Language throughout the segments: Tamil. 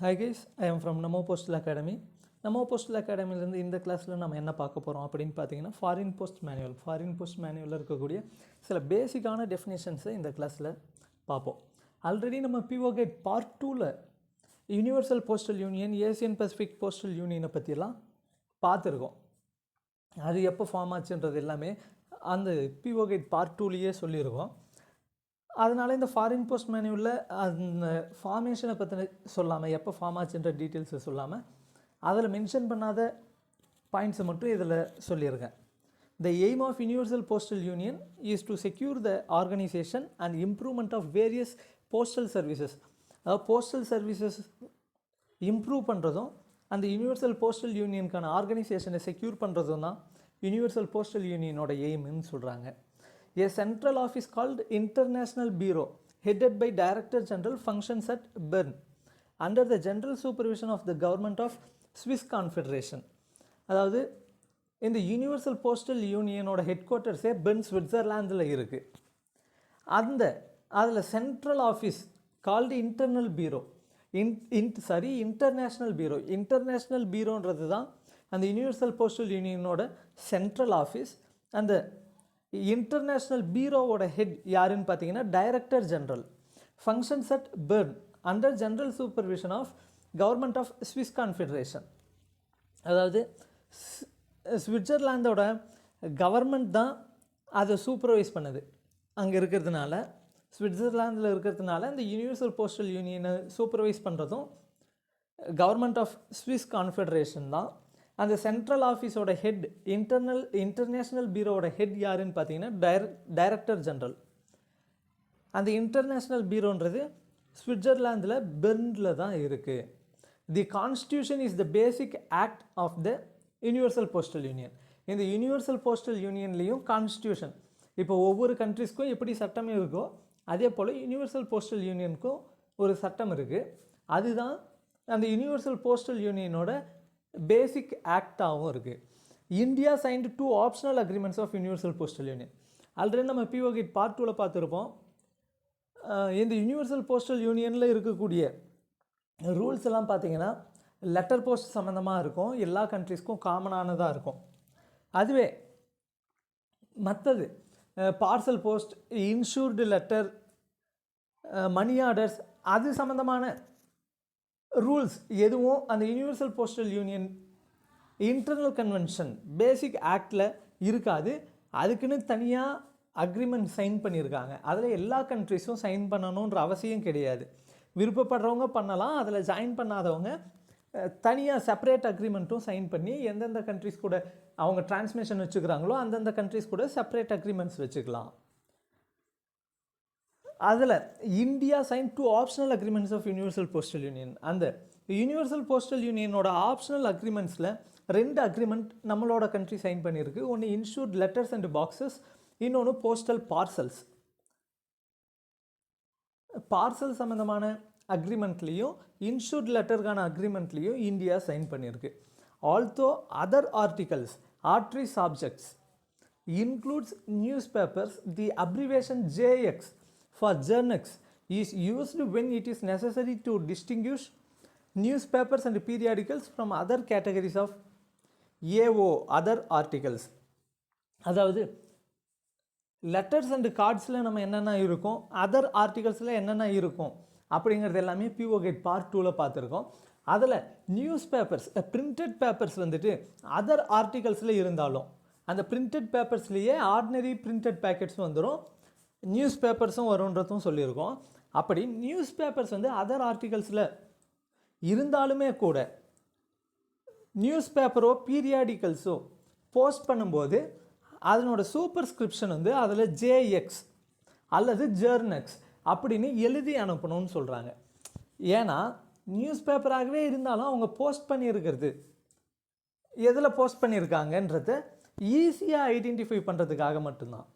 Hi guys, I am from Namo Postal Academy. Namo Postal Academy இந்த கிளாஸில் நம்ம என்ன பார்க்க போகிறோம் அப்படின்னு பார்த்தீங்கன்னா ஃபாரின் போஸ்ட் மேனுவலில் இருக்கக்கூடிய சில பேசிக்கான டெஃபினேஷன்ஸை இந்த கிளாஸில் பார்ப்போம். ஆல்ரெடி நம்ம பிஓ கைட் பார்ட் 2ல் universal postal union, Asian Pacific postal யூனியனை பற்றியெல்லாம் பார்த்துருக்கோம். அது எப்போ ஃபார்ம் ஆச்சுன்றது எல்லாமே அந்த பிஓ கைட் பார்ட் 2லேயே சொல்லியிருக்கோம். அதனால் இந்த ஃபாரின் போஸ்ட் மேனுவலில் அந்த ஃபார்மேஷனை பற்றி சொல்லாமல், எப்போ ஃபார்ம் ஆச்சுன்ற டீட்டெயில்ஸை சொல்லாமல், அதில் மென்ஷன் பண்ணாத பாயிண்ட்ஸை மட்டும் இதில் சொல்லியிருக்கேன். The aim of Universal postal Union is to secure the organisation and improvement of various postal services. அதாவது போஸ்டல் சர்வீசஸ் இம்ப்ரூவ் பண்ணுறதும் அந்த யூனிவர்சல் போஸ்டல் யூனியனுக்கான ஆர்கனைசேஷனை செக்யூர் பண்ணுறதும் தான் யூனிவர்சல் போஸ்டல் யூனியனோட எய்ம்னு சொல்கிறாங்க. A central office called International Bureau, headed by Director General, functions at Bern under the general supervision of the government of Swiss Confederation. அதாவது இந்த யூனிவர்சல் போஸ்டல் யூனியனோட ஹெட் குவார்ட்டர்ஸே பெர்ன் ஸ்விட்சர்லாந்தில் இருக்குது. அதில் central office called internal bureau international பீரோன்றது தான் அந்த யூனிவர்சல் போஸ்டல் யூனியனோட சென்ட்ரல் ஆஃபீஸ். அந்த இன்டர்நேஷ்னல் பீரோவோட ஹெட் யாருன்னு பார்த்தீங்கன்னா director general, functions at Bern under general supervision of government of Swiss confederation. அதாவது ஸ்விட்சர்லாந்தோட கவர்மெண்ட் தான் அதை சூப்பர்வைஸ் பண்ணுது. அங்கே இருக்கிறதுனால, ஸ்விட்சர்லாந்தில் இருக்கிறதுனால இந்த யூனிவர்சல் போஸ்டல் யூனியனை சூப்பர்வைஸ் பண்ணுறதும் கவர்மெண்ட் ஆஃப் ஸ்விஸ் கான்ஃபெடரேஷன் தான். அந்த சென்ட்ரல் ஆஃபீஸோட ஹெட் இன்டர்நேஷ்னல் பீரோவோட ஹெட் யாருன்னு பார்த்தீங்கன்னா டைரக்டர் ஜெனரல். அந்த இன்டர்நேஷ்னல் பீரோன்றது ஸ்விட்சர்லாந்தில் பெர்னில் தான் இருக்குது. The constitution is the basic act of the Universal postal Union. இந்த யூனிவர்சல் போஸ்டல் யூனியன்லேயும் கான்ஸ்டியூஷன், இப்போ ஒவ்வொரு கண்ட்ரிஸ்க்கும் எப்படி சட்டம் இருக்கோ அதே போல் யூனிவர்சல் போஸ்டல் யூனியனுக்கும் ஒரு சட்டம் இருக்குது. அதுதான் அந்த யூனிவர்சல் போஸ்டல் யூனியனோட பேசிக் ஆக்டாகவும் இருக்குது. India signed 2 optional agreements of Universal postal Union. Already நம்ம பிஓ கைட் பார்ட் 2ல் பார்த்துருப்போம். இந்த யூனிவர்சல் போஸ்டல் யூனியனில் இருக்கக்கூடிய ரூல்ஸ் எல்லாம் பார்த்தீங்கன்னா லெட்டர் போஸ்ட் சம்மந்தமாக இருக்கும், எல்லா கண்ட்ரிஸ்க்கும் காமனானதாக இருக்கும். அதுவே மற்றது parcel post, insured letter, money orders, அது சம்மந்தமான ரூல்ஸ் எதுவும் அந்த universal postal union internal convention basic ஆக்டில் இருக்காது. அதுக்குன்னு தனியாக அக்ரிமெண்ட் சைன் பண்ணியிருக்காங்க. அதில் எல்லா கண்ட்ரிஸும் சைன் பண்ணணுன்ற அவசியம் கிடையாது. விருப்பப்படுறவங்க பண்ணலாம், அதில் ஜாயின் பண்ணாதவங்க தனியாக செப்பரேட் அக்ரிமெண்ட்டும் சைன் பண்ணி எந்தெந்த கண்ட்ரிஸ் கூட அவங்க டிரான்ஸ்மிஷன் வச்சுக்கிறாங்களோ அந்தந்த கண்ட்ரிஸ் கூட செப்பரேட் அக்ரிமெண்ட்ஸ் வச்சுக்கலாம். அதில் India sign 2 optional agreements of Universal postal Union. அந்த யூனிவர்சல் போஸ்டல் யூனியனோட ஆப்ஷனல் அக்ரிமெண்ட்ஸில் 2 அக்ரிமெண்ட் நம்மளோட கண்ட்ரி சைன் பண்ணியிருக்கு. ஒன்று இன்சூர்ட் லெட்டர்ஸ் அண்ட் பாக்ஸஸ், இன்னொன்று போஸ்டல் பார்சல்ஸ். பார்சல் சம்மந்தமான அக்ரிமெண்ட்லேயும் இன்சூர்ட் லெட்டருக்கான அக்ரிமெண்ட்லேயும் இந்தியா சைன் பண்ணியிருக்கு. Also other articles ordinary subjects includes newspapers. The abbreviation JX for journals is used when it is necessary to distinguish newspapers and periodicals from other categories of AO other articles. அதாவது லெட்டர்ஸ் அண்ட் கார்ட்ஸில் நம்ம என்னென்ன இருக்கும், அதர் ஆர்டிகல்ஸில் என்னென்ன இருக்கும் அப்படிங்கிறது எல்லாமே பிஓ கைட் பார்ட் 2ல் பார்த்துருக்கோம். அதில் நியூஸ் பேப்பர்ஸ், பிரிண்டட் பேப்பர்ஸ் வந்துட்டு அதர் ஆர்டிகல்ஸில் இருந்தாலும் அந்த பிரிண்டட் பேப்பர்ஸ்லேயே ஆர்டினரி பிரிண்டட் பேக்கெட்ஸும் வந்துடும், நியூஸ் பேப்பர்ஸும் வரும்ன்றதும் சொல்லியிருக்கோம். அப்படி நியூஸ் பேப்பர்ஸ் வந்து அதர் ஆர்டிகல்ஸில் இருந்தாலுமே கூட நியூஸ் பேப்பரோ பீரியாடிக்கல்ஸோ போஸ்ட் பண்ணும்போது அதனோட சூப்பர்ஸ்கிரிப்ஷன் வந்து அதில் JX அல்லது ஜெர்னக்ஸ் அப்படின்னு எழுதி அனுப்பணும்னு சொல்கிறாங்க. ஏன்னா நியூஸ் பேப்பராகவே இருந்தாலும் அவங்க போஸ்ட் பண்ணியிருக்கிறது எதில் போஸ்ட் பண்ணியிருக்காங்கன்றத ஈஸியாக ஐடென்டிஃபை பண்ணுறதுக்காக மட்டும்தான்.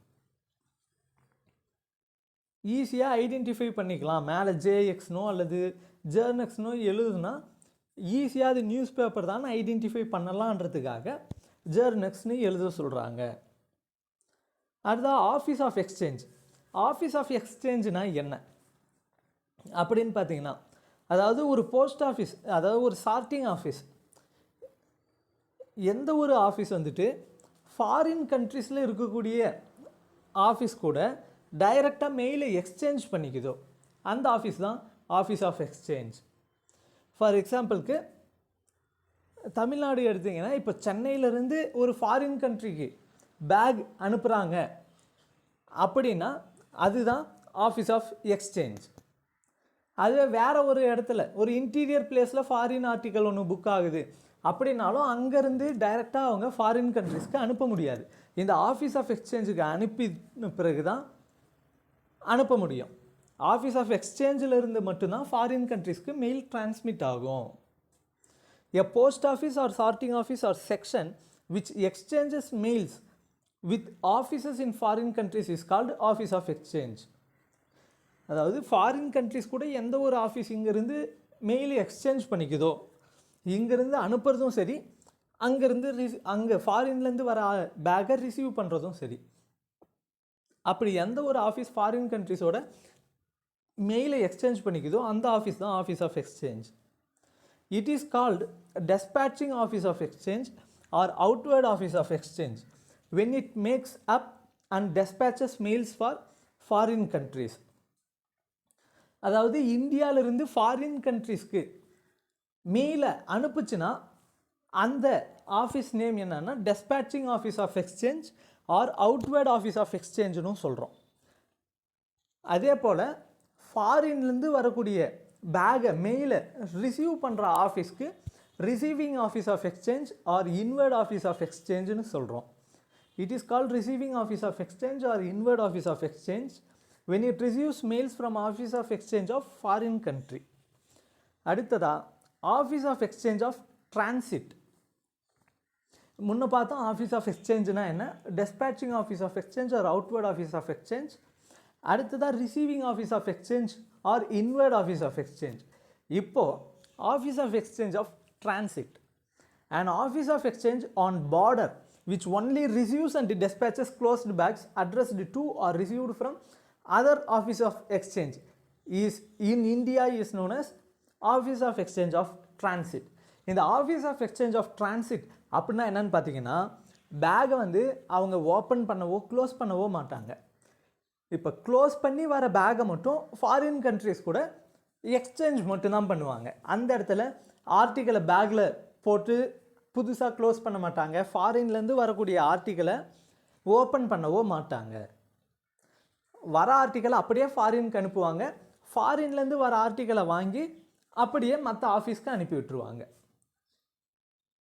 ஈஸியாக ஐடென்டிஃபை பண்ணிக்கலாம். மேலே JXனோ அல்லது ஜெர்னக்ஸ்னோ எழுதுனா ஈஸியாக அது நியூஸ் பேப்பர் தான் ஐடென்டிஃபை பண்ணலான்றதுக்காக ஜெர்னக்ஸ்னு எழுத சொல்கிறாங்க. அதுதான் office of exchange. Office of எக்ஸ்சேஞ்சுனா என்ன அப்படின்னு பார்த்தீங்கன்னா, அதாவது ஒரு போஸ்ட் ஆஃபீஸ், அதாவது ஒரு சார்ட்டிங் ஆஃபீஸ், எந்த ஒரு ஆஃபீஸ் வந்துட்டு ஃபாரின் கண்ட்ரீஸில் இருக்கக்கூடிய ஆஃபீஸ் கூட டைரெக்டாக மெயிலை எக்ஸ்சேஞ்ச் பண்ணிக்குதோ அந்த ஆஃபீஸ் தான் ஆஃபீஸ் ஆஃப் எக்ஸ்சேஞ்ச். ஃபார் எக்ஸாம்பிளுக்கு தமிழ்நாடு எடுத்திங்கன்னா, இப்போ சென்னையிலேருந்து ஒரு ஃபாரின் கண்ட்ரிக்கு பேக் அனுப்புகிறாங்க அப்படின்னா அதுதான் ஆஃபீஸ் ஆஃப் எக்ஸ்சேஞ்ச். அதுவே வேறு ஒரு இடத்துல ஒரு இன்டீரியர் பிளேஸில் ஃபாரின் ஆர்டிக்கல் ஒன்று புக் ஆகுது அப்படின்னாலும் அங்கேருந்து டைரெக்டாக அவங்க ஃபாரின் கண்ட்ரிஸ்க்கு அனுப்ப முடியாது. இந்த ஆஃபீஸ் ஆஃப் எக்ஸ்சேஞ்சுக்கு அனுப்பின பிறகு தான் அனுப்ப முடியும். ஆஃபீஸ் ஆஃப் எக்ஸ்சேஞ்சில் இருந்து மட்டும்தான் ஃபாரின் கண்ட்ரிஸ்க்கு மெயில் டிரான்ஸ்மிட் ஆகும். A post office or sorting office or section which exchanges mails with offices in foreign countries is called office of exchange. அதாவது ஃபாரின் கண்ட்ரிஸ் கூட எந்த ஒரு ஆஃபீஸ் இங்கேருந்து மெயில் எக்ஸ்சேஞ்ச் பண்ணிக்குதோ, இங்கேருந்து அனுப்புறதும் சரி, அங்கேருந்து அங்கே ஃபாரின்லேருந்து வர பேக்கை ரிசீவ் பண்ணுறதும் சரி, அப்படி எந்த ஒரு ஆஃபீஸ் ஃபாரின் கண்ட்ரிஸோட மெயிலை எக்ஸ்சேஞ்ச் பண்ணிக்குதோ அந்த ஆஃபீஸ் தான் office of exchange. It is called dispatching office of exchange or outward office of exchange when it makes up and dispatches mails for foreign countries. அதாவது இந்தியாவிலிருந்து ஃபாரின் கண்ட்ரிஸ்க்கு மெயிலை அனுப்புச்சுன்னா அந்த ஆஃபீஸ் நேம் என்னன்னா dispatching office of exchange or outward office of எக்ஸ்சேஞ்சுன்னு சொல்கிறோம். அதே போல் ஃபாரின்லேருந்து வரக்கூடிய பேகை மெயிலை ரிசீவ் பண்ணுற ஆஃபீஸ்க்கு receiving office of exchange or inward office of எக்ஸ்சேஞ்சுன்னு சொல்கிறோம். It is called receiving office of exchange or inward office of exchange when it receives mails from office of exchange of foreign country. அடுத்ததா office of exchange of transit. முன்ன பார்த்தோம் ஆஃபீஸ் ஆஃப் எக்ஸ்சேஞ்சுனா என்ன, dispatching office of exchange or outward office of exchange. அடுத்ததாக receiving office of exchange or inward office of exchange. இப்போது office of exchange of transit and office of exchange on border which only receives and dispatches closed bags addressed to or received from other office of exchange is in India is known as office of exchange of transit. இந்த office of exchange of transit அப்படின்னா என்னன்னு பார்த்தீங்கன்னா, பேகை வந்து அவங்க ஓப்பன் பண்ணவோ க்ளோஸ் பண்ணவோ மாட்டாங்க. இப்போ க்ளோஸ் பண்ணி வர பேகை மட்டும் ஃபாரின் கண்ட்ரிஸ் கூட எக்ஸ்சேஞ்ச் மட்டும்தான் பண்ணுவாங்க. அந்த இடத்துல ஆர்டிக்கலை பேக்கில் போட்டு புதுசாக க்ளோஸ் பண்ண மாட்டாங்க. ஃபாரின்லேருந்து வரக்கூடிய ஆர்டிக்கலை ஓப்பன் பண்ணவோ மாட்டாங்க. வர ஆர்டிக்கலை அப்படியே ஃபாரினுக்கு அனுப்புவாங்க. ஃபாரின்லேருந்து வர ஆர்டிக்கலை வாங்கி அப்படியே மற்ற ஆஃபீஸ்க்கு அனுப்பி விட்டுருவாங்க.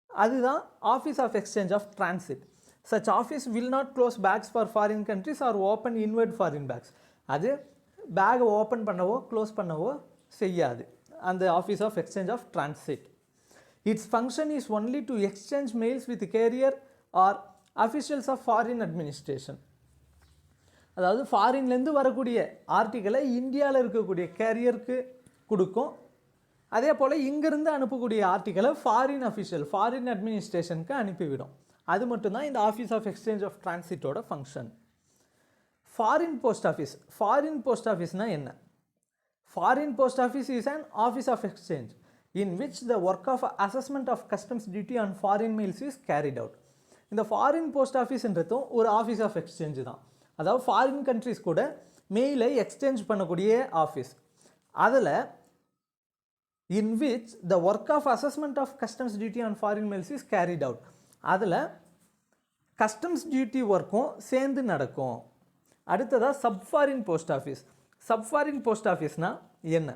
அதுதான் office of exchange of transit. Such office will not close bags for foreign countries or open inward foreign bags. அது பேகை ஓப்பன் பண்ணவோ க்ளோஸ் பண்ணவோ செய்யாது அந்த office of exchange of transit. Its function is only to exchange mails with carrier or officials of foreign administration. அதாவது ஃபாரின்லேருந்து வரக்கூடிய ஆர்டிக்கலை இந்தியாவில் இருக்கக்கூடிய கேரியருக்கு கொடுக்கும். அதே போல் இங்கேருந்து அனுப்பக்கூடிய ஆர்டிக்கலை ஃபாரின் அஃபிஷியல் ஃபாரின் அட்மினிஸ்ட்ரேஷனுக்கு அனுப்பிவிடும். அது மட்டும்தான் இந்த ஆஃபீஸ் ஆஃப் எக்ஸ்சேஞ்ச் ஆஃப் டிரான்சிட்டோட function. Foreign post office. Foreign post ஆஃபீஸ்னால் என்ன? Foreign post office is an office of exchange in which the work of assessment of customs duty on foreign mails is carried out. இந்த ஃபாரின் போஸ்ட் ஆஃபீஸ்ன்றதும் ஒரு ஆஃபீஸ் ஆஃப் எக்ஸ்சேஞ்சு தான். அதாவது ஃபாரின் கண்ட்ரிஸ் கூட மெயிலை எக்ஸ்சேஞ்ச் பண்ணக்கூடிய ஆஃபீஸ். அதில் in which the work of assessment of customs duty on foreign mails is carried out. அதில் கஸ்டம்ஸ் டியூட்டி ஒர்க்கும் சேர்ந்து நடக்கும். அடுத்ததாக சப்ஃபாரின் போஸ்ட் ஆஃபீஸ். சப்ஃபாரின் போஸ்ட் ஆஃபீஸ்னால் என்ன?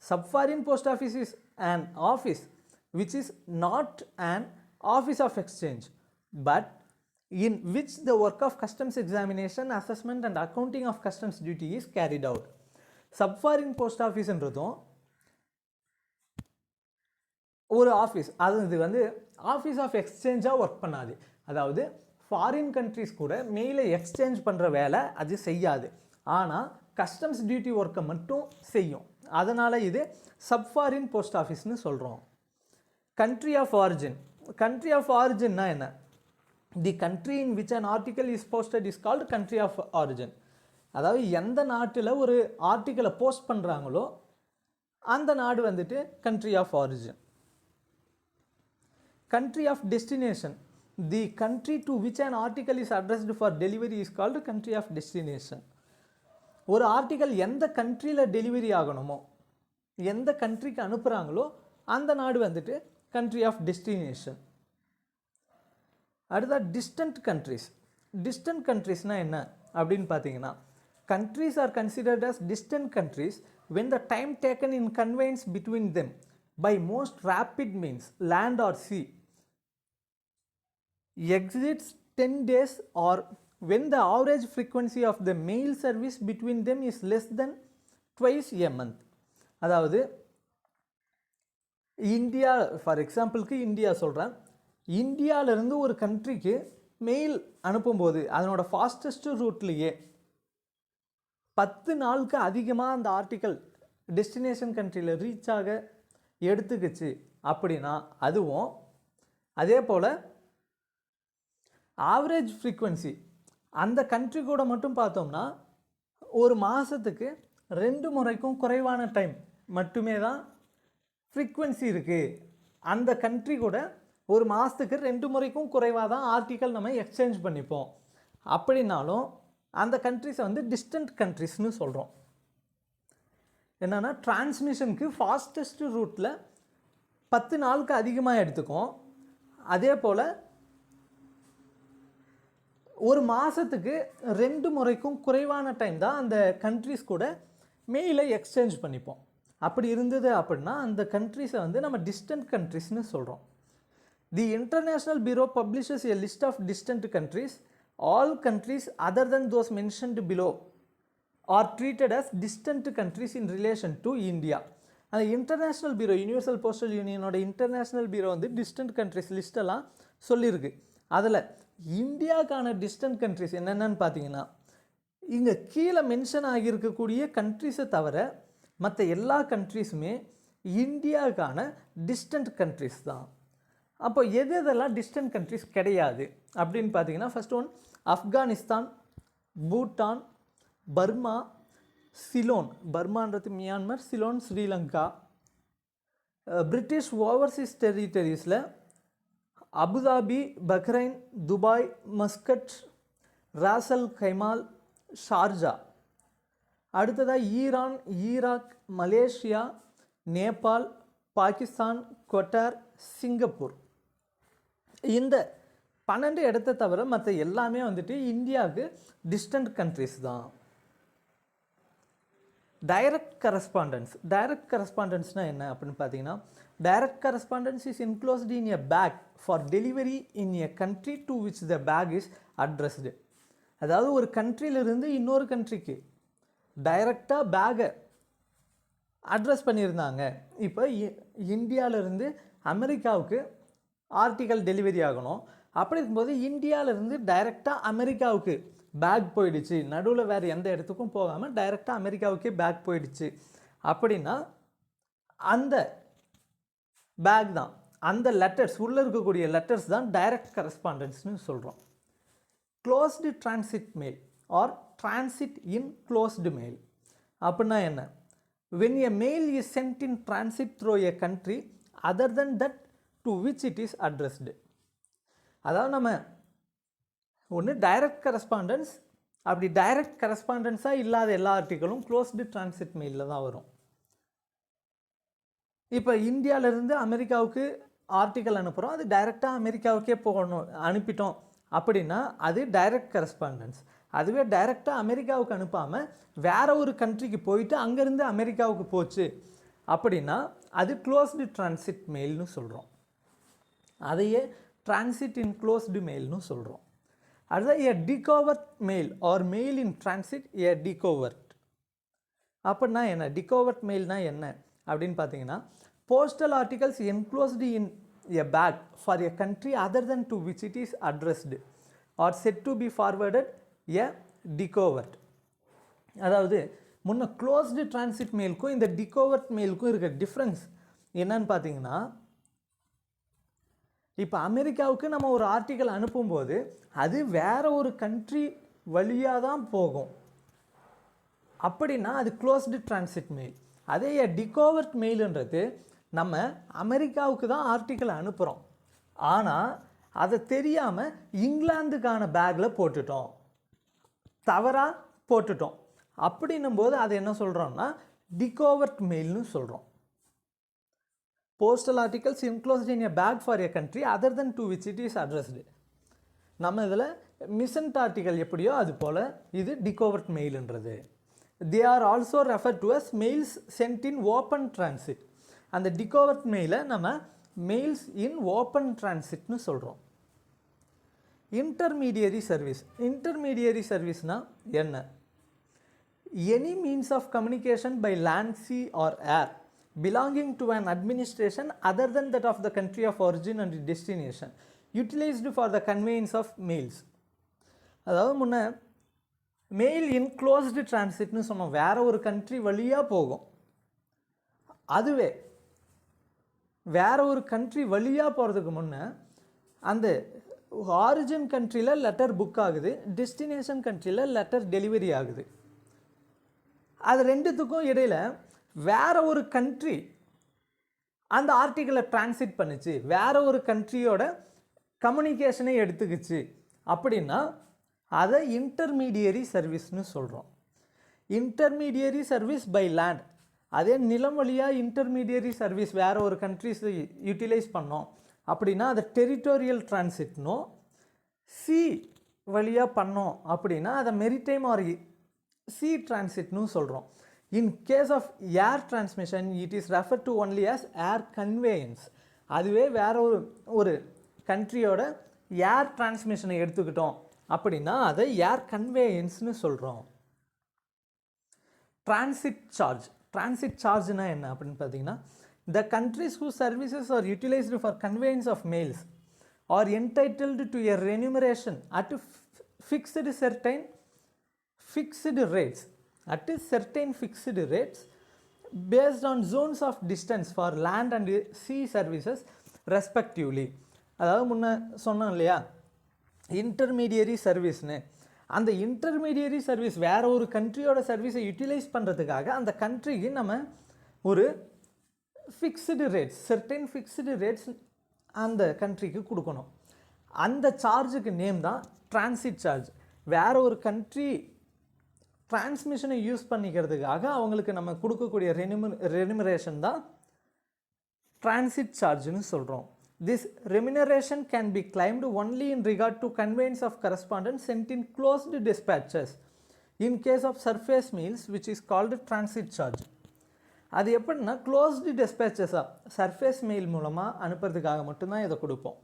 Subforeign post office is an office which is not an office of exchange but in which the work of customs examination, assessment and accounting of customs duty is carried out. Subforeign post office என்றதும் ஒரு ஆஃபீஸ். அது வந்து ஆஃபீஸ் ஆஃப் எக்ஸ்சேஞ்சாக ஒர்க் பண்ணாது. அதாவது ஃபாரின் கண்ட்ரிஸ் கூட மெயிலை எக்ஸ்சேஞ்ச் பண்ணுற வேலை அது செய்யாது. ஆனால் கஸ்டம்ஸ் டியூட்டி ஒர்க்கை மட்டும் செய்யும். அதனால் இது சப்ஃபாரின் போஸ்ட் ஆஃபீஸ்னு சொல்கிறோம். Country of origin. Country of ஆரிஜின்னா என்ன? The country in which an article is posted is called country of origin. அதாவது எந்த நாட்டில் ஒரு ஆர்டிக்கலை போஸ்ட் பண்ணுறாங்களோ அந்த நாடு வந்துட்டு country of origin. Country of destination, the country to which an article is addressed for delivery is called country of destination. ஒரு ஆர்டிக்கல் எந்த கண்ட்ரியில் டெலிவரி ஆகணுமோ, எந்த கண்ட்ரிக்கு அனுப்புகிறாங்களோ அந்த நாடு வந்துட்டு கண்ட்ரி ஆஃப் டெஸ்டினேஷன். அடுத்த டிஸ்டன்ட் கண்ட்ரிஸ். டிஸ்டன்ட் கண்ட்ரிஸ்னால் என்ன அப்படின்னு பார்த்தீங்கன்னா, countries are considered as distant countries when the time taken in conveyance between them by most rapid means, land or sea, exceeds 10 days, or when the average frequency of the mail service between them is less than twice a month. அதாவது இந்தியா, ஃபார் எக்ஸாம்பிளுக்கு இந்தியா சொல்கிறேன், இந்தியாவிலேருந்து ஒரு கண்ட்ரிக்கு மெயில் அனுப்பும்போது அதனோட ஃபாஸ்டஸ்ட் ரூட்லேயே 10 நாளுக்கு அதிகமாக அந்த ஆர்டிக்கல் டெஸ்டினேஷன் கண்ட்ரியில் ரீச் ஆக எடுத்துக்கிச்சு அப்படின்னா அதுவும், அதே போல் ஆவரேஜ் ஃப்ரீக்வன்சி அந்த கண்ட்ரி கூட மட்டும் பார்த்தோம்னா ஒரு மாதத்துக்கு 2 முறைக்கும் குறைவான டைம் மட்டுமே தான் ஃப்ரீக்வன்சி இருக்குது. அந்த கண்ட்ரி கூட ஒரு மாதத்துக்கு 2 முறைக்கும் குறைவாக தான் ஆர்டிக்கல் நம்ம எக்ஸ்சேஞ்ச் பண்ணிப்போம். அப்படின்னாலும் அந்த கண்ட்ரிஸை வந்து டிஸ்டன்ட் கண்ட்ரிஸ்னு சொல்கிறோம். என்னென்னா டிரான்ஸ்மிஷனுக்கு ஃபாஸ்டஸ்ட் ரூட்டில் 10 நாளுக்கு அதிகமாக எடுத்துக்கும். அதே போல் ஒரு மாதத்துக்கு 2 முறைக்கும் குறைவான டைம் தான் அந்த கண்ட்ரிஸ் கூட மெயிலை எக்ஸ்சேஞ்ச் பண்ணிப்போம். அப்படி இருந்தது அப்படின்னா அந்த கண்ட்ரிஸை வந்து நம்ம டிஸ்டன்ட் கண்ட்ரிஸ்னு சொல்கிறோம். The international bureau publishes a list of distant countries. All countries other than those mentioned below are treated as distant countries in relation to India. அந்த இன்டர்நேஷ்னல் பியூரோ, யூனிவர்சல் போஸ்டல் யூனியனோட இன்டர்நேஷ்னல் பியூரோ வந்து டிஸ்டன்ட் கண்ட்ரிஸ் லிஸ்ட்டெல்லாம் சொல்லியிருக்கு. அதில் இந்தியாவுக்கான டிஸ்டன்ட் கண்ட்ரிஸ் என்னென்னு பார்த்தீங்கன்னா, இங்கே கீழே மென்ஷன் ஆகியிருக்கக்கூடிய கண்ட்ரிஸை தவிர மற்ற எல்லா கண்ட்ரிஸுமே இந்தியாவுக்கான டிஸ்டன்ட் கண்ட்ரிஸ் தான். அப்போ எது எதெல்லாம் டிஸ்டன்ட் கண்ட்ரிஸ் கிடையாது அப்படின்னு பார்த்தீங்கன்னா, first one Afghanistan, Bhutan, Burma, Ceylon, பர்மான்றது Myanmar, Ceylon Sri Lanka. British overseas டெரிட்டரிஸில் Abu Dhabi, Bahrain, Dubai, Muscat, Ras al Khaimah, Sharjah. அடுத்ததாக Iran, Iraq, Malaysia, Nepal, Pakistan, Qatar, Singapore. இந்த 12 இடத்தை தவிர மற்ற எல்லாமே வந்துட்டு இந்தியாவுக்கு டிஸ்டன்ட் கண்ட்ரிஸ் தான். Direct correspondence. டைரக்ட் கரஸ்பாண்டன்ஸ்னால் என்ன அப்படின்னு பார்த்தீங்கன்னா, direct correspondence is enclosed in a bag for delivery in a country to which the bag is addressed. அதாவது ஒரு கண்ட்ரியிலிருந்து இன்னொரு கண்ட்ரிக்கு டைரக்டாக பேகை அட்ரஸ் பண்ணியிருந்தாங்க. இப்போ இந்தியாவிலேருந்து அமெரிக்காவுக்கு ஆர்டிக்கல் டெலிவரி ஆகணும். அப்படி இருக்கும்போது இந்தியாவிலேருந்து டைரெக்டாக அமெரிக்காவுக்கு பேக் போயிடுச்சு, நடுவில் வேறு எந்த இடத்துக்கும் போகாமல் டைரெக்டாக அமெரிக்காவுக்கே பேக் போயிடுச்சு அப்படின்னா அந்த பேக் தான், அந்த லெட்டர்ஸ் உள்ளே இருக்கக்கூடிய லெட்டர்ஸ் தான் டைரக்ட் கரஸ்பாண்டன்ஸ்னு சொல்கிறோம். Closed transit mail or transit in closed mail அப்படின்னா என்ன? when a mail is sent in transit through a country other than that to which it is addressed. அதாவது நம்ம ஒன்று டைரக்ட் கரஸ்பாண்டன்ஸ், அப்படி டைரக்ட் கரஸ்பாண்டன்ஸாக இல்லாத எல்லா ஆர்டிக்கலும் க்ளோஸ்டு டிரான்சிட் மெயிலில் தான் வரும். இப்போ இந்தியாவிலேருந்து அமெரிக்காவுக்கு ஆர்டிக்கல் அனுப்புகிறோம், அது டைரெக்டாக அமெரிக்காவுக்கே போகணும், அனுப்பிட்டோம் அப்படின்னா அது டைரக்ட் கரஸ்பாண்டன்ஸ். அதுவே டைரெக்டாக அமெரிக்காவுக்கு அனுப்பாமல் வேற ஒரு கண்ட்ரிக்கு போயிட்டு அங்கேருந்து அமெரிக்காவுக்கு போச்சு அப்படின்னா அது க்ளோஸ்டு டிரான்சிட் மெயில்னு சொல்கிறோம். அதையே டிரான்சிட் இன் க்ளோஸ்டு மெயில்னு சொல்கிறோம். அதுதான் a decouvert mail or mail in transit a decouvert. அப்படின்னா என்ன? டிகோவர்ட் மெயில்னா என்ன அப்படின்னு பார்த்தீங்கன்னா, postal articles enclosed in a bag for a country other than to which it is addressed or set to be forwarded a decouvert. அதாவது முன்ன க்ளோஸ்டு டிரான்சிட் மெயிலுக்கும் இந்த டிகோவர்ட் மெயிலுக்கும் இருக்க டிஃப்ரென்ஸ் என்னன்னு பார்த்தீங்கன்னா, இப்போ அமெரிக்காவுக்கு நம்ம ஒரு ஆர்டிக்கல் அனுப்பும்போது அது வேற ஒரு கண்ட்ரி வழியாக தான் போகும் அப்படின்னா அது க்ளோஸ்டு டிரான்சிட் மெயில். அதே டிகோவர்ட் மெயிலுன்றது நம்ம அமெரிக்காவுக்கு தான் ஆர்டிக்கல் அனுப்புகிறோம், ஆனால் அதை தெரியாமல் இங்கிலாந்துக்கான பேக்கில் போட்டுட்டோம், தவறாக போட்டுட்டோம். அப்படின்னும் போது அதை என்ன சொல்கிறோம்னா டிகோவர்ட் மெயில்னு சொல்கிறோம். Postal articles enclosed in a bag for a country other than to which it is addressed. நம்ம இதில் மிசன்ட் ஆர்டிக்கல் எப்படியோ அது போல் இது டிகோவர்ட் மெயிலுன்றது. They are also refer to as mails sent in open transit. அந்த டிகோவர்ட் மெயிலை நம்ம மெயில்ஸ் இன் ஓப்பன் டிரான்சிட்னு சொல்கிறோம். Intermediary service. இன்டர்மீடியரி சர்வீஸ்னால் என்ன? Any means of communication by land, sea or air belonging to an administration other than that of the country of origin and destination utilized for the conveyance of mails. அதாவது முன்ன மெயில் இன்க்ளோஸ்டு டிரான்சிட்னு சொன்னோம், வேற ஒரு கண்ட்ரி வழியாக போகும். அதுவே வேற ஒரு கண்ட்ரி வழியாக போகிறதுக்கு முன்னே அந்த ஆரிஜின் கண்ட்ரியில் லெட்டர் புக் ஆகுது, டெஸ்டினேஷன் கண்ட்ரியில் லெட்டர் டெலிவரி ஆகுது. அது ரெண்டுத்துக்கும் இடையில் வேற ஒரு கண்ட்ரி அந்த ஆர்டிக்கலை டிரான்சிட் பண்ணிச்சு, வேற ஒரு கண்ட்ரியோட கம்யூனிகேஷனை எடுத்துக்கிச்சு அப்படின்னா அதை இன்டர்மீடியரி சர்வீஸ்னு சொல்கிறோம். Intermediary service by land. அதே நிலம் வழியாக இன்டர்மீடியரி சர்வீஸ் வேற ஒரு கண்ட்ரிஸ் யூட்டிலைஸ் பண்ணோம் அப்படின்னா அதை டெரிட்டோரியல் டிரான்சிட்னோ, சி வழியாக பண்ணோம் அப்படின்னா அதை மெரிடைம் ஆர் சி டிரான்சிட்னு சொல்கிறோம். In case of air transmission, it is referred to only as air conveyance. அதுவே வேற ஒரு கண்ட்ரியோட ஏர் டிரான்ஸ்மிஷனை எடுத்துக்கிட்டோம் அப்படின்னா அதை ஏர் கன்வேயன்ஸ்னு சொல்கிறோம். Transit charge. டிரான்சிட் சார்ஜ்னா என்ன அப்படின்னு பார்த்தீங்கன்னா, the countries whose services are utilized for conveyance of mails are entitled to a remuneration at fixed rates based on zones of distance for land and sea services respectively. அதாவது முன்ன சொன்னோம் இல்லையா இன்டர்மீடியரி சர்வீஸ்னு, அந்த இன்டர்மீடியரி சர்வீஸ் வேற ஒரு கண்ட்ரியோட சர்வீஸை யூட்டிலைஸ் பண்ணுறதுக்காக அந்த கண்ட்ரிக்கு நம்ம ஒரு fixed rates, certain fixed rates அந்த கண்ட்ரிக்கு கொடுக்கணும். அந்த சார்ஜுக்கு நேம் தான் டிரான்சிட் சார்ஜ். வேற ஒரு கண்ட்ரி டிரான்ஸ்மிஷனை யூஸ் பண்ணிக்கிறதுக்காக அவங்களுக்கு நம்ம கொடுக்கக்கூடிய ரெனுமரேஷன் தான் டிரான்சிட் சார்ஜ்னு சொல்கிறோம். This remuneration can be claimed only in regard to conveyance of correspondence sent in closed dispatches in case of surface mails which is called transit charge. அது எப்படின்னா க்ளோஸ்டு டிஸ்பேச்சஸாக சர்ஃபேஸ் மெயில் மூலமாக அனுப்புறதுக்காக மட்டும்தான் இதை கொடுப்போம்.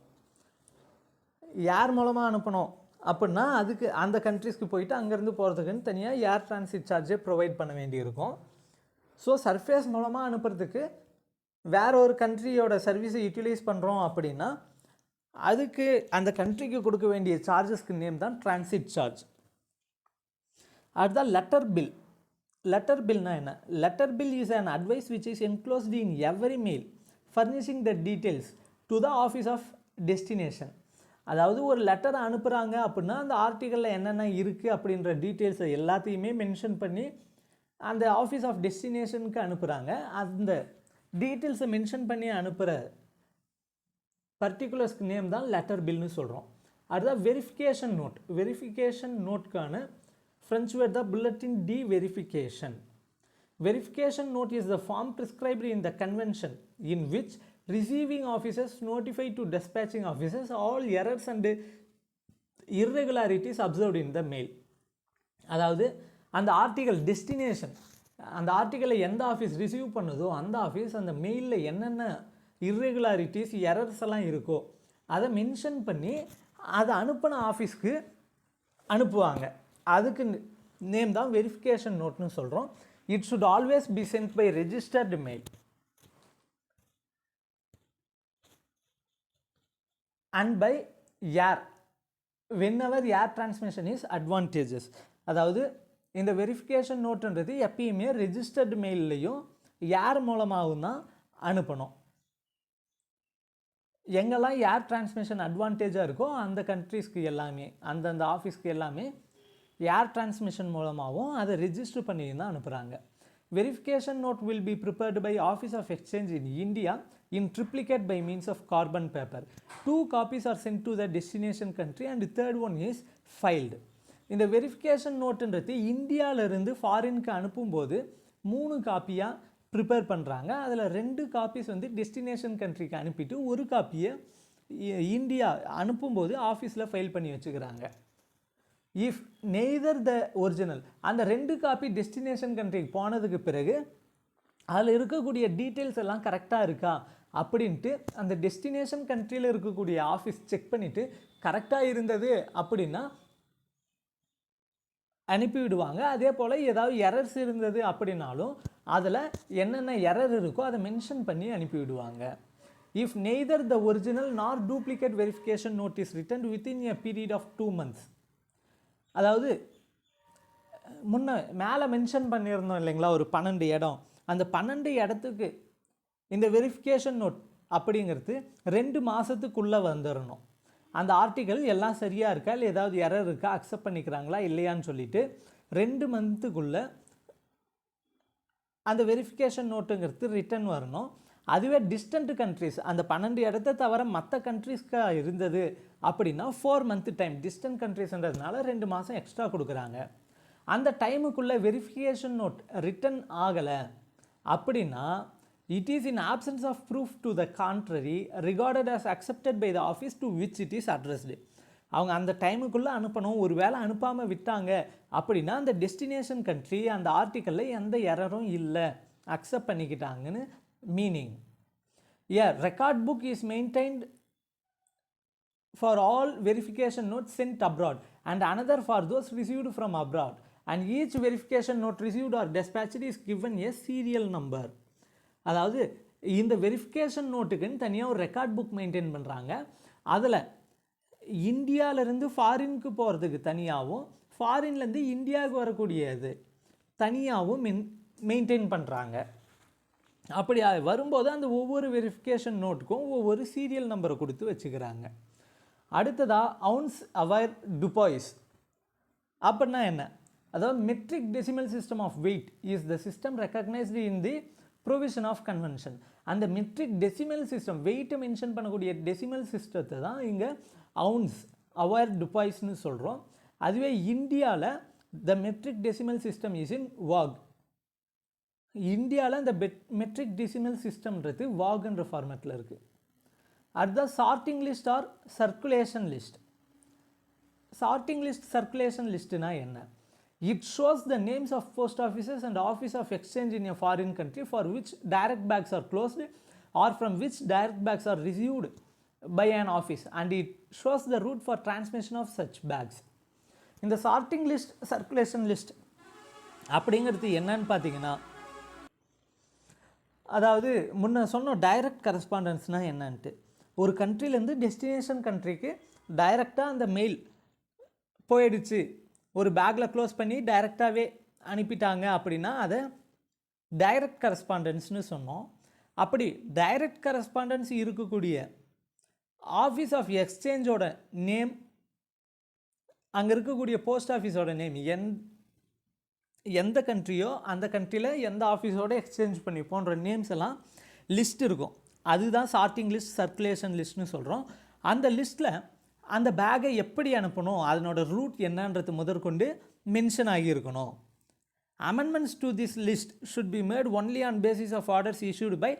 யார் மூலமாக அனுப்பணும் அப்படின்னா அதுக்கு அந்த கண்ட்ரிஸ்க்கு போயிட்டு அங்கேருந்து போகிறதுக்குன்னு தனியாக ஏர் டிரான்சிட் சார்ஜே ப்ரொவைட் பண்ண வேண்டியிருக்கும். ஸோ சர்ஃபேஸ் மூலமாக அனுப்புறதுக்கு வேற ஒரு கண்ட்ரியோட சர்வீஸை யூட்டிலைஸ் பண்ணுறோம் அப்படின்னா அதுக்கு அந்த கண்ட்ரிக்கு கொடுக்க வேண்டிய சார்ஜஸ்க்கு நேம் தான் டிரான்சிட் சார்ஜ். அதுதான் லெட்டர் பில். லெட்டர் பில்னா என்ன? Letter bill is an advice which is enclosed in every mail furnishing the details to the office of destination. அதாவது ஒரு லெட்டரை அனுப்புகிறாங்க அப்படின்னா அந்த ஆர்டிக்கலில் என்னென்ன இருக்குது அப்படின்ற டீட்டெயில்ஸை எல்லாத்தையுமே மென்ஷன் பண்ணி அந்த ஆஃபீஸ் ஆஃப் டெஸ்டினேஷனுக்கு அனுப்புகிறாங்க. அந்த டீட்டெயில்ஸை மென்ஷன் பண்ணி அனுப்புகிற பர்டிகுலர்ஸ்க்கு நேம் தான் லெட்டர் பில்னு சொல்கிறோம். அதுதான் வெரிஃபிகேஷன் நோட். வெரிஃபிகேஷன் நோட்கான ஃப்ரெஞ்ச் வேர்ட் தான் bulletin de verification. Verification note is the form prescribed in the convention in which receiving officers notify to dispatching officers all errors and irregularities observed in the mail. அதாவது அந்த ஆர்டிக்கல் டெஸ்டினேஷன், அந்த ஆர்டிக்கலை எந்த ஆஃபீஸ் ரிசீவ் பண்ணுதோ அந்த ஆஃபீஸ் அந்த மெயிலில் என்னென்ன இர்ரெகுலாரிட்டிஸ் எரர்ஸ் எல்லாம் இருக்கோ அதை மென்ஷன் பண்ணி அதை அனுப்பின ஆஃபீஸ்க்கு அனுப்புவாங்க. அதுக்கு நேம் தான் வெரிஃபிகேஷன் நோட்னு சொல்கிறோம். It should always be sent by registered mail and by air whenever air transmission is advantageous. அதாவது இந்த வெரிஃபிகேஷன் நோட்டுன்றது எப்பயுமே ரெஜிஸ்டர்டு மெயில்லையும் ஏர் மூலமாகவும் தான் அனுப்பணும். எங்கெல்லாம் ஏர் டிரான்ஸ்மிஷன் அட்வான்டேஜாக இருக்கோ அந்த கண்ட்ரீஸ்க்கு எல்லாமே அந்தந்த ஆஃபீஸ்க்கு எல்லாமே ஏர் டிரான்ஸ்மிஷன் மூலமாகவும் அதை ரெஜிஸ்டர் பண்ணி தான் அனுப்புகிறாங்க. verification note will be prepared by Office of Exchange in India in triplicate by means of carbon paper. 2 copies are sent to the destination country and the third one is filed. இந்த வெரிஃபிகேஷன் நோட்டுன்றது இந்தியாவிலிருந்து ஃபாரினுக்கு அனுப்பும்போது 3 காப்பியாக ப்ரிப்பேர் பண்ணுறாங்க. அதில் 2 காப்பீஸ் வந்து டெஸ்டினேஷன் கண்ட்ரிக்கு அனுப்பிட்டு ஒரு காப்பியை இந்தியா அனுப்பும்போது ஆஃபீஸில் ஃபைல் பண்ணி வச்சுக்கிறாங்க. இஃப் நெய்தர் த ஒரிஜினல், அந்த 2 காப்பி டெஸ்டினேஷன் கண்ட்ரிக்கு போனதுக்கு பிறகு அதில் இருக்கக்கூடிய டீட்டெயில்ஸ் எல்லாம் கரெக்டாக இருக்கா அப்படின்ட்டு அந்த டெஸ்டினேஷன் கண்ட்ரியில் இருக்கக்கூடிய ஆஃபீஸ் செக் பண்ணிவிட்டு கரெக்டாக இருந்தது அப்படின்னா அனுப்பிவிடுவாங்க. அதே போல் ஏதாவது எரர்ஸ் இருந்தது அப்படின்னாலும் அதில் என்னென்ன எரர் இருக்கோ அதை மென்ஷன் பண்ணி அனுப்பிவிடுவாங்க. If neither the original nor duplicate verification notice return within a period of 2 months. அதாவது மேலே மென்ஷன் பண்ணியிருந்தோம் இல்லைங்களா, ஒரு 12 இடம், அந்த 12 இடத்துக்கு இந்த வெரிஃபிகேஷன் நோட் அப்படிங்கிறது 2 மாதத்துக்குள்ளே வந்துடணும். அந்த ஆர்டிக்கல் எல்லாம் சரியாக இருக்கா, இல்லை ஏதாவது எரர் இருக்கா, அக்செப்ட் பண்ணிக்கிறாங்களா இல்லையான்னு சொல்லிட்டு 2 மந்த்துக்குள்ளே அந்த வெரிஃபிகேஷன் நோட்டுங்கிறது ரிட்டன் வரணும். அதுவே டிஸ்டன்ட் கண்ட்ரிஸ், அந்த 12 இடத்த தவிர மற்ற கண்ட்ரிஸ்க்காக இருந்தது அப்படின்னா 4 month டைம். டிஸ்டன்ட் கண்ட்ரிஸ்ன்றதுனால 2 மாதம் எக்ஸ்ட்ரா கொடுக்குறாங்க. அந்த டைமுக்குள்ளே வெரிஃபிகேஷன் நோட் ரிட்டன் ஆகலை அப்படின்னா it is in absence of proof to the contrary regarded as accepted by the office to which it is addressed. அவங்க அந்த டைமுக்குள்ளே அனுப்பணும். ஒரு வேளை அனுப்பாமல் விட்டாங்க அப்படின்னா அந்த டெஸ்டினேஷன் கண்ட்ரி அந்த ஆர்டிக்கலில் எந்த எரரும் இல்லை, அக்செப்ட் பண்ணிக்கிட்டாங்கன்னு meaning. Record book is maintained for all verification notes sent abroad and another for those received from abroad, and each verification note received or dispatched is given a serial number. அதாவது இந்த வெரிஃபிகேஷன் நோட்டுக்குன்னு தனியாக ஒரு ரெக்கார்ட் புக் மெயின்டைன் பண்ணுறாங்க. அதில் இந்தியாவிலேருந்து ஃபாரினுக்கு போகிறதுக்கு தனியாகவும் ஃபாரின்லேருந்து இந்தியாவுக்கு வரக்கூடியது தனியாகவும் மெயின்டைன் பண்ணுறாங்க. அப்படி வரும்போது அந்த ஒவ்வொரு வெரிஃபிகேஷன் நோட்டுக்கும் ஒவ்வொரு சீரியல் நம்பரை கொடுத்து வச்சுக்கிறாங்க. அடுத்ததாக அவுன்ஸ் அவர் டுபாய்ஸ் அப்படின்னா என்ன? அதாவது metric decimal system of weight is the system recognised in the provision of convention. அந்த மெட்ரிக் டெசிமல் சிஸ்டம், வெயிட்டை மென்ஷன் பண்ணக்கூடிய டெசிமல் சிஸ்டத்தை தான் இங்கே அவுன்ஸ் அவர் டுபாய்ஸ்னு சொல்கிறோம். அதுவே இந்தியாவில் the metric decimal system is in vogue. இந்தியாவில் இந்த மெட்ரிக் டெசிமல் சிஸ்டம்ன்றது வாக்ன்ற ஃபார்மேட்டில் இருக்குது. அடுத்த sorting list or circulation list. Sorting list circulation லிஸ்ட்னா என்ன? It shows the names of post offices and office of exchange in a foreign country for which direct bags are closed or from which direct bags are received by an office, and it shows the route for transmission of such bags. இந்த சார்ட்டிங் லிஸ்ட் சர்க்குலேஷன் லிஸ்ட் அப்படிங்கிறது என்னன்னு பார்த்தீங்கன்னா, அதாவது முன்ன சொன்னோம் டைரக்ட் கரஸ்பாண்டன்ஸ்னால் என்னன்ட்டு. ஒரு கண்ட்ரிலேருந்து டெஸ்டினேஷன் கண்ட்ரிக்கு டைரெக்டாக அந்த மெயில் போயிடுச்சு, ஒரு பேக்கில் க்ளோஸ் பண்ணி டைரெக்டாகவே அனுப்பிட்டாங்க அப்படின்னா அதை டைரக்ட் கரஸ்பாண்டன்ஸ்னு சொன்னோம். அப்படி டைரக்ட் கரஸ்பாண்டன்ஸ் இருக்கக்கூடிய ஆஃபீஸ் ஆஃப் எக்ஸ்சேஞ்சோட நேம், அங்கே இருக்கக்கூடிய போஸ்ட் ஆஃபீஸோட நேம், எந்த கண்ட்ரியோ அந்த கண்ட்ரியில் எந்த ஆஃபீஸோட எக்ஸ்சேஞ்ச் பண்ணி போன்ற நேம்ஸ் எல்லாம் லிஸ்ட் இருக்கும். அதுதான் சார்ட்டிங் லிஸ்ட் சர்க்குலேஷன் லிஸ்ட்னு சொல்கிறோம். அந்த லிஸ்ட்டில் அந்த பேக்கை எப்படி அனுப்பணும், அதனோட ரூட் என்னன்றது முதற்கொண்டு மென்ஷன் ஆகியிருக்கணும். Amendments to this list should be made only on basis of orders issued by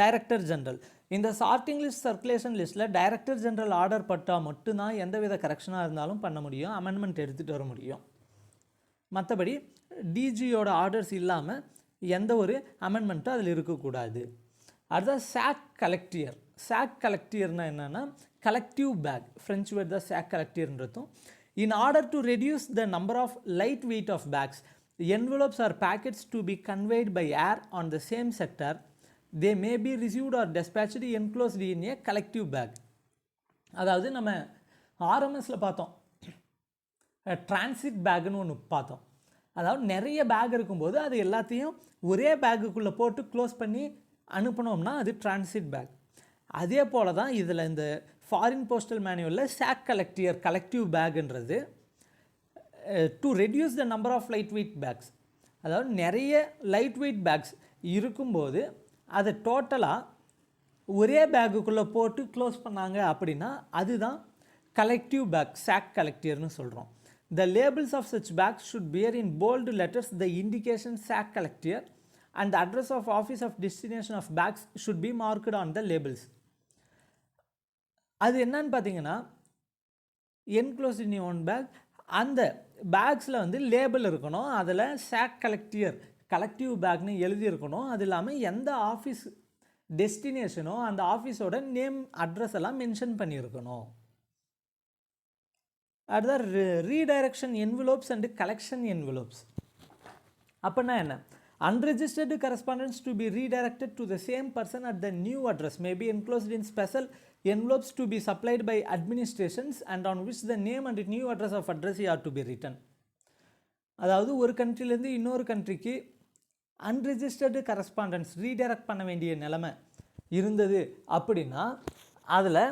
director general. இந்த சார்ட்டிங் லிஸ்ட் சர்க்குலேஷன் லிஸ்ட்டில் டைரக்டர் ஜெனரல் ஆர்டர் பட்டால் மட்டும்தான் எந்தவித கரெக்ஷனாக இருந்தாலும் பண்ண முடியும், அமெண்ட்மெண்ட் எடுத்துகிட்டு வர முடியும். மற்றபடி டிஜியோட ஆர்டர்ஸ் இல்லாமல் எந்த ஒரு அமெண்ட்மெண்ட்டும் அதில் இருக்கக்கூடாது. அடுத்தது சாக் கலெக்டியர். சாக் கலெக்டியர்னா என்னென்னா கலெக்டிவ் பேக், ஃப்ரெஞ்ச் வேர்ட் தான் சாக் கலெக்டியர்ன்றதும். In order to reduce the number of light weight of bags, envelopes or packets to be conveyed by air on the same sector, they may be received or dispatched enclosed in a collective bag. அதாவது நம்ம ஆர்எம்எஸில் பார்த்தோம் டிரான்சிட் பேக்குன்னு ஒன்று பார்த்தோம். அதாவது நிறைய பேக் இருக்கும்போது அது எல்லாத்தையும் ஒரே பேக்குக்குள்ளே போட்டு க்ளோஸ் பண்ணி அனுப்பினோம்னா அது டிரான்சிட் பேக். அதே போல் தான் இதில் இந்த ஃபாரின் போஸ்டல் மேனுவலில் சாக் கலெக்டிவ் பேக்குன்றது to reduce the number of light weight bags, அதாவது நிறைய லைட் வெயிட் பேக்ஸ் இருக்கும்போது அதை டோட்டலாக ஒரே பேக்குக்குள்ளே போட்டு க்ளோஸ் பண்ணாங்க அப்படின்னா அதுதான் கலெக்டிவ் பேக், சாக் கலெக்டியர்னு சொல்கிறோம். The labels of such bags should bear in bold letters the indication sack collector, and the address of office of destination of bags should be marked on the labels. அது என்னன்னு பார்த்தீங்கன்னா, enclosed in one bag, அந்த பேக்ஸில் வந்து லேபிள் இருக்கணும், அதில் சாக் கலெக்டியர் கலெக்டிவ் பேக்னு எழுதியிருக்கணும். அது இல்லாமல் எந்த ஆஃபீஸ் டெஸ்டினேஷனோ அந்த ஆஃபீஸோட நேம் அட்ரஸ் எல்லாம் மென்ஷன் பண்ணியிருக்கணும். அடுத்த redirection envelopes and collection envelopes. அப்படின்னா என்ன? Unregistered correspondence to be redirected to the same person at the new address may be enclosed in special envelopes to be supplied by administrations and on which the name and new address of addressee are to be written. அதாவது ஒரு கண்ட்ரிலேருந்து இன்னொரு கண்ட்ரிக்கு அன்ரெஜிஸ்டர்டு கரஸ்பாண்டன்ஸ் ரீடைரக்ட் பண்ண வேண்டிய நிலைமை இருந்தது அப்படின்னா அதில்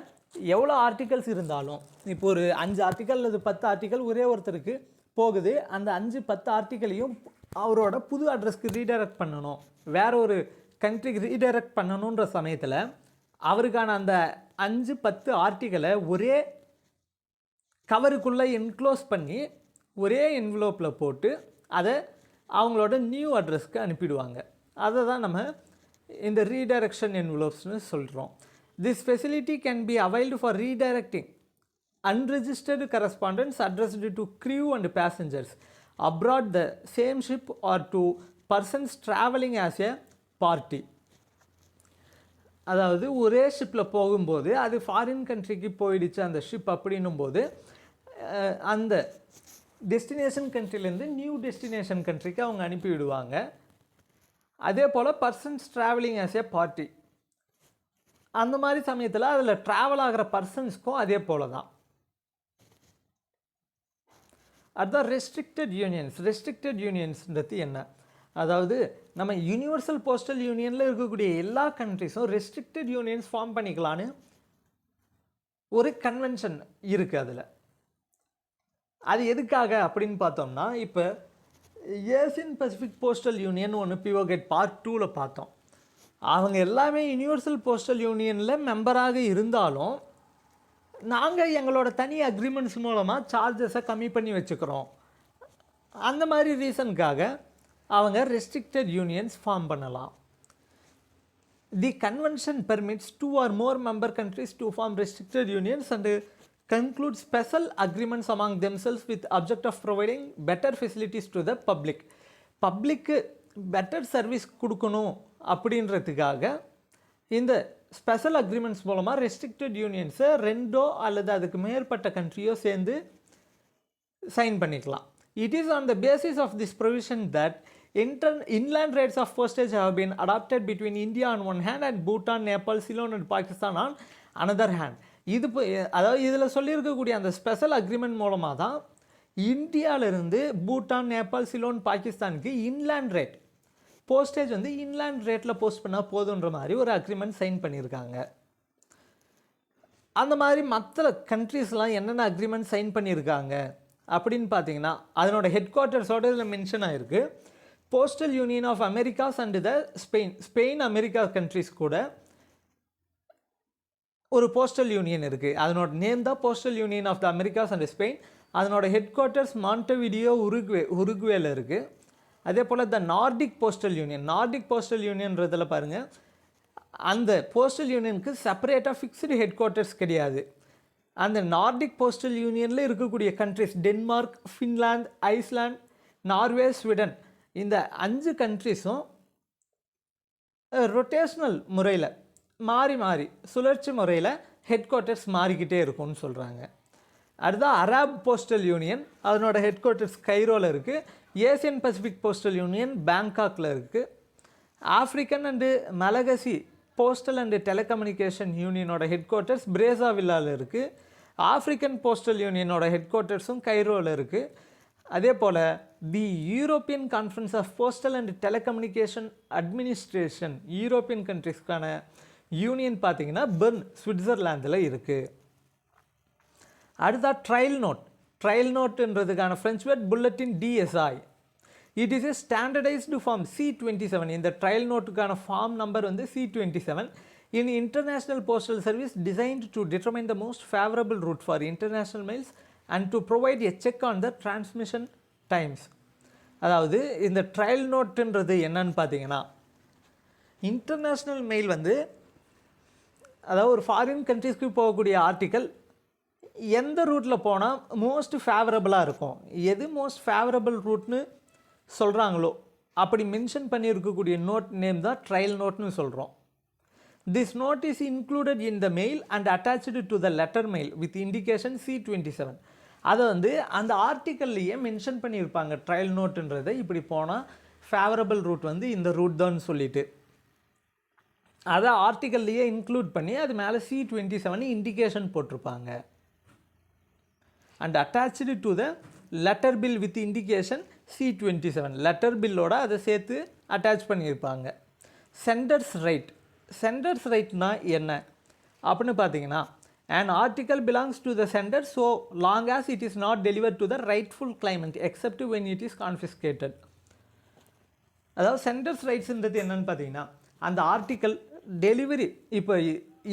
எவ்வளோ ஆர்டிகல்ஸ் இருந்தாலும், இப்போ ஒரு 5 ஆர்டிக்கல் அல்லது 10 ஆர்டிக்கல் ஒரே ஒருத்தருக்கு போகுது, அந்த 5-10 ஆர்டிக்கலையும் அவரோட புது அட்ரஸ்க்கு ரீடைரக்ட் பண்ணணும், வேற ஒரு கண்ட்ரிக்கு ரீடைரக்ட் பண்ணணுன்ற சமயத்தில் அவருக்கான அந்த 5-10 ஆர்டிக்கலை ஒரே கவருக்குள்ளே என்க்ளோஸ் பண்ணி ஒரே என்வலப்பில் போட்டு அதை அவங்களோட நியூ அட்ரஸ்க்கு அனுப்பிடுவாங்க. அதை தான் நம்ம இந்த ரீடைரக்ஷன் என்வலப்ஸ்னு சொல்கிறோம். This facility can be availed for redirecting unregistered correspondence addressed to crew and passengers abroad the same ship or to persons traveling as a party. அதாவது ஒரே ஷிப்பில் போகும்போது அது ஃபாரின் கண்ட்ரிக்கு போயிடுச்சு அந்த ஷிப் அப்படின்னும் போது அந்த டெஸ்டினேஷன் கண்ட்ரிலேருந்து நியூ டெஸ்டினேஷன் கண்ட்ரிக்கு அவங்க அனுப்பிவிடுவாங்க. அதே போல் persons travelling as a party, அந்த மாதிரி சமயத்தில் அதில் ட்ராவல் ஆகிற பர்சன்ஸ்க்கும் அதே போல் தான். அதுதான் ரெஸ்ட்ரிக்டட் யூனியன்ஸ். ரெஸ்ட்ரிக்டட் யூனியன்ஸ்ன்றது என்ன? அதாவது நம்ம யூனிவர்சல் போஸ்டல் யூனியனில் இருக்கக்கூடிய எல்லா கண்ட்ரிஸும் ரெஸ்ட்ரிக்டட் யூனியன்ஸ் ஃபார்ம் பண்ணிக்கலான்னு ஒரு கன்வென்ஷன் இருக்குது. அதில் அது எதுக்காக அப்படின்னு பார்த்தோம்னா, இப்போ ஏசியன் பசிபிக் போஸ்டல் யூனியன் ஒன்று பிவோகேட் பார்ட் 2ல் பார்த்தோம். அவங்க எல்லாமே யூனிவர்சல் போஸ்டல் யூனியனில் மெம்பராக இருந்தாலும் நாங்கள் எங்களோட தனி அக்ரிமெண்ட்ஸ் மூலமாக சார்ஜஸை கம்மி பண்ணி வச்சுக்கிறோம். அந்த மாதிரி ரீசனுக்காக அவங்க ரெஸ்ட்ரிக்டட் யூனியன்ஸ் ஃபார்ம் பண்ணலாம். தி convention permits 2 or more member countries to form restricted unions and conclude special agreements among themselves with object of providing better facilities to the public. பப்ளிக்கு பெட்டர் சர்வீஸ் கொடுக்கணும் அப்படின்றதுக்காக இந்த ஸ்பெஷல் அக்ரிமெண்ட்ஸ் மூலமாக ரெஸ்ட்ரிக்டட் யூனியன்ஸை 2 அல்லது அதுக்கு மேற்பட்ட கண்ட்ரியோ சேர்ந்து சைன் பண்ணிக்கலாம். It is on the basis of this provision that inland rates of postage have been adopted between India on one hand and Bhutan, Nepal, Ceylon and Pakistan on another hand. இது அதாவது இதில் சொல்லியிருக்கக்கூடிய அந்த ஸ்பெஷல் அக்ரிமெண்ட் மூலமாக தான் இந்தியாவிலிருந்து பூட்டான், நேபாள், சிலோன், பாகிஸ்தானுக்கு இன்லேண்ட் ரேட் போஸ்டேஜ் வந்து இன்லேண்ட் ரேட்டில் போஸ்ட் பண்ணால் போதுன்ற மாதிரி ஒரு அக்ரிமெண்ட் சைன் பண்ணியிருக்காங்க. அந்த மாதிரி மற்ற கண்ட்ரீஸ்லாம் என்னென்ன அக்ரிமெண்ட் சைன் பண்ணியிருக்காங்க அப்படின்னு பார்த்தீங்கன்னா, அதனோட ஹெட் குவார்ட்டர்ஸோட இதில் மென்ஷன் ஆகிருக்கு. Postal union of Americas and the Spain America countries கூட ஒரு போஸ்டல் யூனியன் இருக்குது. அதனோட நேம் தான் postal union of the Americas and Spain. அதனோட ஹெட் குவார்ட்டர்ஸ் மாண்டவிடியோ உருகுவேல இருக்குது. அதே போல் the Nordic postal union, Nordic postal யூனியன்றதில் பாருங்கள், அந்த போஸ்டல் யூனியனுக்கு செப்பரேட்டாக ஃபிக்ஸ்டு ஹெட் குவார்ட்டர்ஸ் கிடையாது. அந்த நார்டிக் போஸ்டல் யூனியனில் இருக்கக்கூடிய countries Denmark, Finland, Iceland, Norway, Sweden, இந்த 5 கண்ட்ரிஸும் ரொட்டேஷ்னல் முறையில் மாறி மாறி சுழற்சி முறையில் ஹெட் குவார்ட்டர்ஸ் மாறிக்கிட்டே இருக்கும்னு சொல்கிறாங்க. அடுத்தா அரப் போஸ்டல் யூனியன், அதனோட ஹெட் குவார்ட்டர்ஸ் கைரோவில் இருக்குது. ஏசியன் பசிபிக் போஸ்டல் யூனியன் பேங்காக்கில் இருக்குது. African and Malagasy postal and telecommunication யூனியனோட ஹெட் குவார்ட்டர்ஸ் பிரேசாவில்லாவில் இருக்குது. ஆஃப்ரிக்கன் போஸ்டல் யூனியனோட ஹெட் குவார்ட்டர்ஸும் கைரோவில் இருக்குது. அதே போல் the European conference of postal and telecommunication administration, European கண்ட்ரிஸ்க்கான யூனியன் பார்த்திங்கன்னா பெர்ன், சுவிட்சர்லாந்தில் இருக்குது. அடுத்தா ட்ரையல் நோட். ட்ரையல் நோட்டுன்றதுக்கான French word bulletin DSI. It is a standardized form C27. இந்த ட்ரையல் நோட்டுக்கான ஃபார்ம் நம்பர் வந்து C27. In international postal service designed to determine the most favorable route for international mails and to provide a check on the transmission times. அதாவது இந்த ட்ரையல் நோட்டுன்றது என்னன்னு பார்த்தீங்கன்னா, இன்டர்நேஷ்னல் மெயில் வந்து அதாவது ஒரு ஃபாரின் கண்ட்ரீஸ்க்கு போகக்கூடிய ஆர்டிக்கல் எந்த ரூட்டில் போனால் மோஸ்ட் ஃபேவரபுளாக இருக்கும், எது மோஸ்ட் ஃபேவரபிள் ரூட்னு சொல்கிறாங்களோ அப்படி மென்ஷன் பண்ணியிருக்கக்கூடிய நோட் நேம் தான் ட்ரையல் நோட்னு சொல்கிறோம். This note is included in the mail and attached to the letter mail with indication C27. அதை வந்து அந்த ஆர்டிக்கல்லையே மென்ஷன் பண்ணியிருப்பாங்க ட்ரையல் நோட்டுன்றதை, இப்படி போனால் ஃபேவரபிள் ரூட் வந்து இந்த ரூட் தான் சொல்லிட்டு அதை ஆர்டிக்கல்லையே இன்க்ளூட் பண்ணி அது மேலே C27 இண்டிகேஷன் போட்டிருப்பாங்க. And attached to the letter bill with indication C27, letter பில்லோட அதை சேர்த்து அட்டாச் பண்ணியிருப்பாங்க. சென்டர்ஸ் ரைட்னா என்ன அப்படின்னு பார்த்தீங்கன்னா, an article belongs to the sender so long as it is not delivered to the rightful claimant except when it is confiscated. அதாவது சென்டர்ஸ் ரைட்ஸ்ன்றது என்னன்னு பார்த்தீங்கன்னா, அந்த ஆர்டிக்கல் டெலிவரி, இப்போ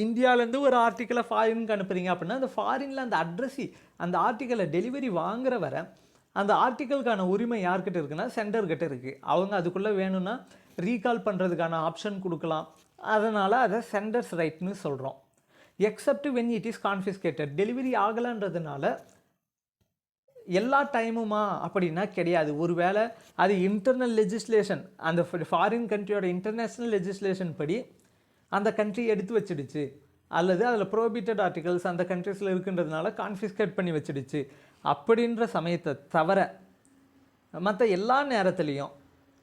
இந்தியாவிலேருந்து ஒரு ஆர்டிக்கலை ஃபாரினுக்கு அனுப்புகிறீங்க அப்படின்னா அந்த ஃபாரினில் அந்த அட்ரஸி அந்த ஆர்டிக்கலை டெலிவரி வாங்குற வர அந்த ஆர்டிக்கலுக்கான உரிமை யார்கிட்ட இருக்குன்னா சென்டர்கிட்ட இருக்குது. அவங்க அதுக்குள்ளே வேணும்னா ரீகால் பண்ணுறதுக்கான ஆப்ஷன் கொடுக்கலாம். அதனால் அதை சென்டர்ஸ் ரைட்னு சொல்கிறோம். Except when it is confiscated, delivery ஆகலைன்றதுனால எல்லா டைமுமா அப்படின்னா கிடையாது. ஒருவேளை அது இன்டர்னல் லெஜிஸ்லேஷன், அந்த ஃபாரின் கண்ட்ரியோட இன்டர்நேஷ்னல் லெஜிஸ்லேஷன் படி அந்த கண்ட்ரி எடுத்து வச்சிடுச்சு, அல்லது அதில் ப்ரோபிட்டட் ஆர்டிகல்ஸ் அந்த கண்ட்ரிஸில் இருக்குன்றதுனால கான்ஃபிஸ்கேட் பண்ணி வச்சிடுச்சு அப்படின்ற சமயத்தை தவிர மற்ற எல்லா நேரத்துலேயும்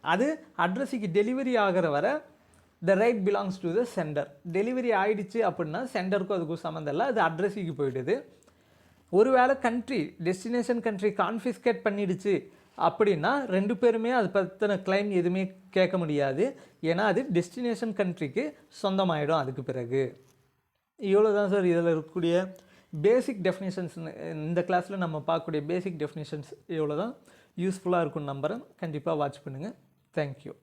அது அட்ரஸுக்கு டெலிவரி ஆகிற வர the right belongs to the centre. Delivery ஆகிடுச்சு அப்படின்னா சென்டருக்கும் அதுக்கும் சம்மந்தம் இல்லை, அது அட்ரஸுக்கு போயிடுது. ஒருவேளை கண்ட்ரி டெஸ்டினேஷன் கண்ட்ரி கான்ஃபிஸ்கேட் பண்ணிடுச்சு அப்படின்னா ரெண்டு பேருமே அது பற்றின கிளைம் எதுவுமே கேட்க முடியாது, ஏன்னா அது டெஸ்டினேஷன் கண்ட்ரிக்கு சொந்தமாயிடும் அதுக்கு பிறகு. இவ்வளோ தான் சார் இதில் இருக்கக்கூடிய பேசிக் டெஃபினேஷன்ஸ். இந்த கிளாஸில் நம்ம பார்க்கக்கூடிய பேசிக் டெஃபினேஷன்ஸ் இவ்வளோ தான். யூஸ்ஃபுல்லாக இருக்கும்னு நம்புகிறேன். கண்டிப்பாக வாட்ச் பண்ணுங்கள். தேங்க்யூ.